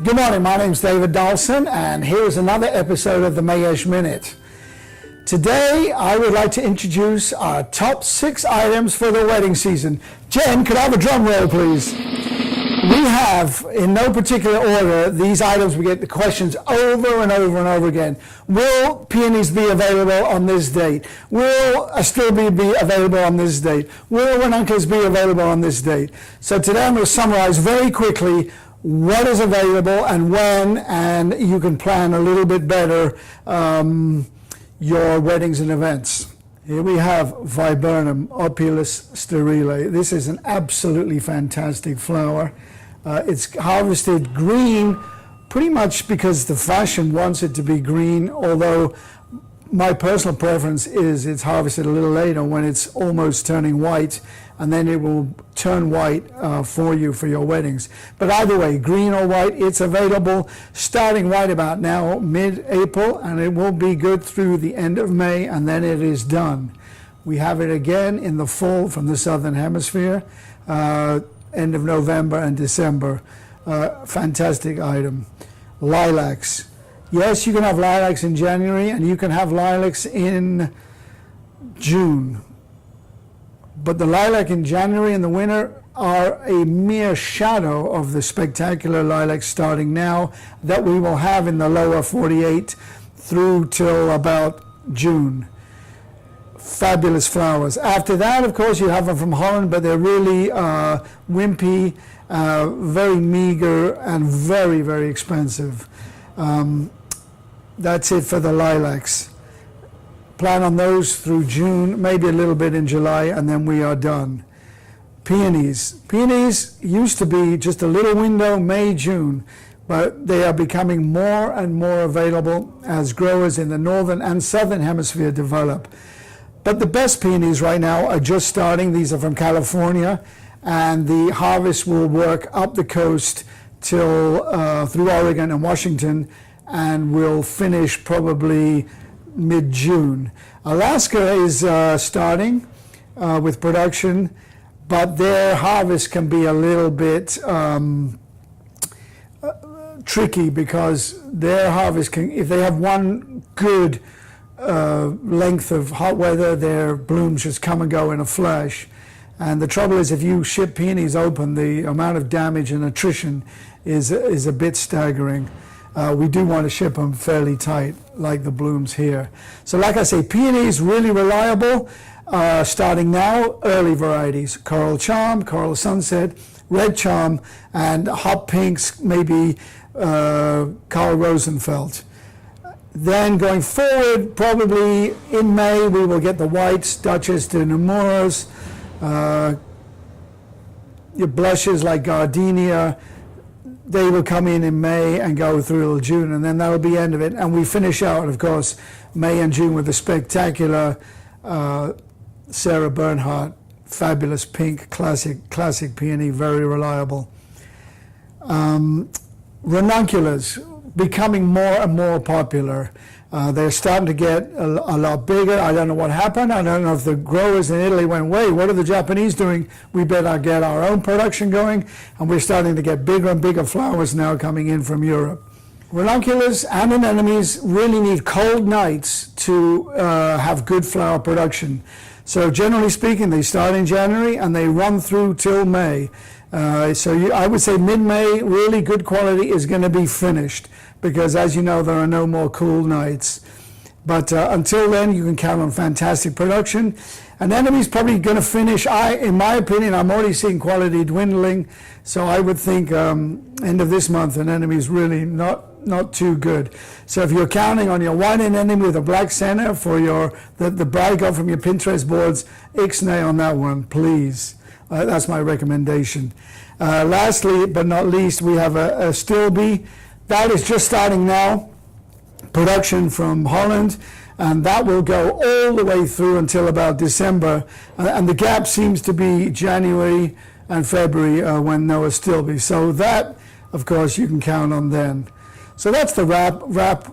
Good morning, my name's David Dahlson, and here's another episode of the Mayesh Minute. Today, I would like to introduce our top 6 items for the wedding season. Jen, could I have a drum roll, please? We have, in no particular order, these items. We get the questions over and over and over again. Will peonies be available on this date? Will Astilbe be available on this date? Will Ranunculus be available on this date? So today I'm going to summarize very quickly what is available and when, and you can plan a little bit better your weddings and events. Here we have Viburnum, Opulus sterile. This is an absolutely fantastic flower. It's harvested green pretty much because the fashion wants it to be green, although my personal preference is it's harvested a little later when it's almost turning white, and then it will turn white for you for your weddings. But either way, green or white, it's available starting right about now, mid-April, and it will be good through the end of May, and then it is done. We have it again in the fall from the Southern Hemisphere, end of November and December. Fantastic item. Lilacs. Yes, you can have lilacs in January, and you can have lilacs in June. But the lilac in January in the winter are a mere shadow of the spectacular lilacs starting now that we will have in the lower 48 through till about June. Fabulous flowers. After that, of course, you have them from Holland, but they're really wimpy, very meager, and very, very expensive. That's it for the lilacs. Plan on those through June, maybe a little bit in July, and then we are done. Peonies. Peonies used to be just a little window, May, June, but they are becoming more and more available as growers in the northern and southern hemisphere develop. But the best peonies right now are just starting. These are from California, and the harvest will work up the coast till through Oregon and Washington, and will finish probably mid-June. Alaska is starting with production, but their harvest can be a little bit tricky because their harvest can, if they have one good length of hot weather, their blooms just come and go in a flash. And the trouble is, if you ship peonies open, the amount of damage and attrition is a bit staggering. We do want to ship them fairly tight, like the blooms here. So like I say, peonies really reliable. Starting now, early varieties: Coral Charm, Coral Sunset, Red Charm, and hot pinks, maybe Carl Rosenfeld. Then going forward, probably in May, we will get the whites, Duchess de Nemours, your blushes like Gardenia. They will come in May and go through till June, and then that will be the end of it. And we finish out, of course, May and June with the spectacular Sarah Bernhardt, fabulous pink, classic peony, very reliable. Ranunculus, becoming more and more popular. They're starting to get a lot bigger. I don't know what happened. I don't know if the growers in Italy went, wait, what are the Japanese doing? We better get our own production going. And we're starting to get bigger and bigger flowers now coming in from Europe. Ranunculus and anemones really need cold nights to have good flower production. So generally speaking, they start in January and they run through till May. I would say mid-May, really good quality is going to be finished, because as you know, there are no more cool nights. But until then, you can count on fantastic production. Anemones probably going to finish, in my opinion, I'm already seeing quality dwindling, so I would think end of this month, anemones really not too good. So if you're counting on your white anemone with a black center for the bride girl from your Pinterest boards, ixnay on that one, please. That's my recommendation. Lastly, but not least, we have a Astilbe. That is just starting now, production from Holland, and that will go all the way through until about December. And the gap seems to be January and February when no Astilbe. So that, of course, you can count on then. So that's the wrap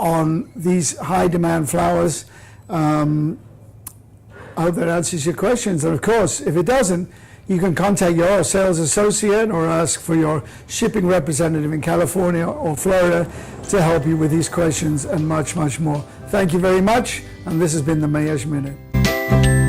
on these high demand flowers. I hope that answers your questions. And of course, if it doesn't, You can contact your sales associate or ask for your shipping representative in California or Florida to help you with these questions and much, much more. Thank you very much, and this has been the Mayesh Minute.